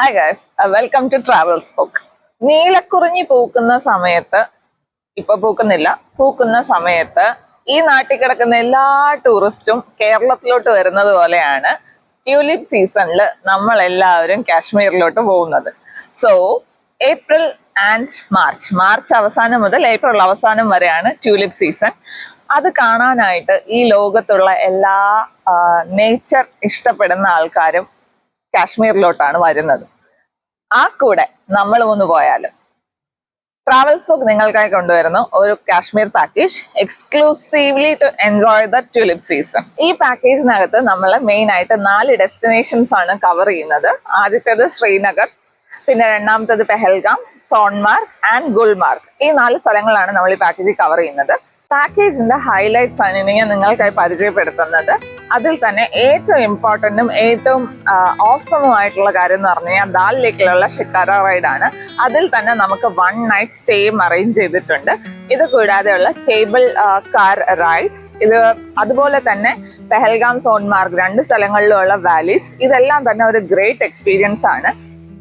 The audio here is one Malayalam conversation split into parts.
Hi guys, welcome to travels book. നീലക്കുറിഞ്ഞി പൂക്കുന്ന സമയത്ത്, ഇപ്പൊ പൂക്കുന്ന സമയത്ത് ഈ നാട്ടിൽ കിടക്കുന്ന എല്ലാ ടൂറിസ്റ്റും കേരളത്തിലോട്ട് വരുന്നത് പോലെയാണ് ട്യൂലിപ്പ് സീസണിൽ നമ്മൾ എല്ലാവരും കാശ്മീരിലോട്ട് പോകുന്നത്. സോ ഏപ്രിൽ ആൻഡ് മാർച്ച് അവസാനം മുതൽ ഏപ്രിൽ അവസാനം വരെയാണ് ട്യൂലിപ്പ് സീസൺ. അത് കാണാനായിട്ട് ഈ ലോകത്തുള്ള എല്ലാ നേച്ചർ ഇഷ്ടപ്പെടുന്ന ആൾക്കാരും കാശ്മീരിലോട്ടാണ് വരുന്നത്. ആ കൂടെ നമ്മൾ ഒന്ന് പോയാലും ട്രാവൽസ് ബുക്ക് നിങ്ങൾക്കായി കൊണ്ടുവരുന്നു ഒരു Kashmir package exclusively to enjoy the tulip season. ഈ പാക്കേജിനകത്ത് നമ്മൾ മെയിൻ ആയിട്ട് 4 ഡെസ്റ്റിനേഷൻസ് ആണ് കവർ ചെയ്യുന്നത്. ആദ്യത്തേത് ശ്രീനഗർ, പിന്നെ രണ്ടാമത്തേത് പെഹൽഗാം, സോൺമാർഗ് ആൻഡ് ഗുൽമാർഗ്. ഈ 4 സ്ഥലങ്ങളാണ് നമ്മൾ ഈ പാക്കേജിൽ കവർ ചെയ്യുന്നത്. പാക്കേജിന്റെ ഹൈലൈറ്റ്സ് ആണ് ഇനി ഞാൻ നിങ്ങൾക്കായി പരിചയപ്പെടുത്തുന്നത്. അതിൽ തന്നെ ഏറ്റവും ഇമ്പോർട്ടന്റും ഏറ്റവും ഓസമുമായിട്ടുള്ള കാര്യം എന്ന് പറഞ്ഞു കഴിഞ്ഞാൽ ദാൽ ലേക്കിലുള്ള ഷിക്കാര റൈഡ് ആണ്. അതിൽ തന്നെ നമുക്ക് 1 നൈറ്റ് സ്റ്റേയും അറേഞ്ച് ചെയ്തിട്ടുണ്ട്. ഇത് കൂടാതെയുള്ള കേബിൾ കാർ റൈഡ്, ഇത് അതുപോലെ തന്നെ പെഹൽഗാം, സോൺമാർഗ് 2 സ്ഥലങ്ങളിലുള്ള വാലീസ്, ഇതെല്ലാം തന്നെ ഒരു ഗ്രേറ്റ് എക്സ്പീരിയൻസ് ആണ്.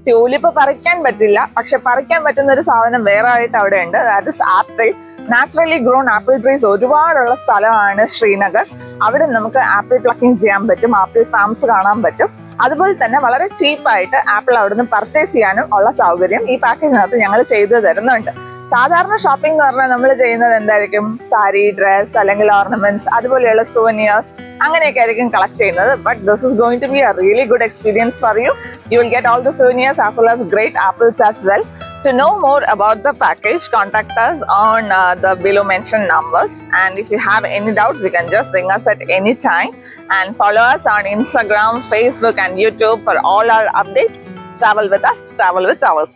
ട്യൂലിപ്പ് പറിക്കാൻ പറ്റില്ല, പക്ഷെ പറിക്കാൻ പറ്റുന്ന ഒരു സാധനം വേറെ ആയിട്ട് അവിടെ ഉണ്ട്. That is apple. Naturally grown apple trees ഒരുപാടുള്ള സ്ഥലമാണ് ശ്രീനഗർ. അവിടെ നമുക്ക് ആപ്പിൾ പ്ലക്കിംഗ് ചെയ്യാൻ പറ്റും, ആപ്പിൾ ഫാംസ് കാണാൻ പറ്റും. അതുപോലെ തന്നെ വളരെ ചീപ്പായിട്ട് ആപ്പിൾ അവിടുന്ന് പർച്ചേസ് ചെയ്യാനും ഉള്ള സൗകര്യം ഈ പാക്കേജിനകത്ത് ഞങ്ങൾ ചെയ്തു തരുന്നുണ്ട്. സാധാരണ ഷോപ്പിംഗ് എന്ന് പറഞ്ഞാൽ നമ്മൾ ചെയ്യുന്നത് എന്തായിരിക്കും? സാരി, ഡ്രസ് അല്ലെങ്കിൽ ഓർണമെന്റ്സ്, അതുപോലെയുള്ള സുവനിയേഴ്സ് അങ്ങനെയൊക്കെ ആയിരിക്കും കളക്ട് ചെയ്യുന്നത്. But this is going to be a really good experience for you. You will get all the souvenirs as well as great apples as well. To know more about the package, contact us on the below mentioned numbers. And if you have any doubts, you can just ring us at any time. And follow us on Instagram, Facebook and YouTube for all our updates. Travel with us, travel with Travels.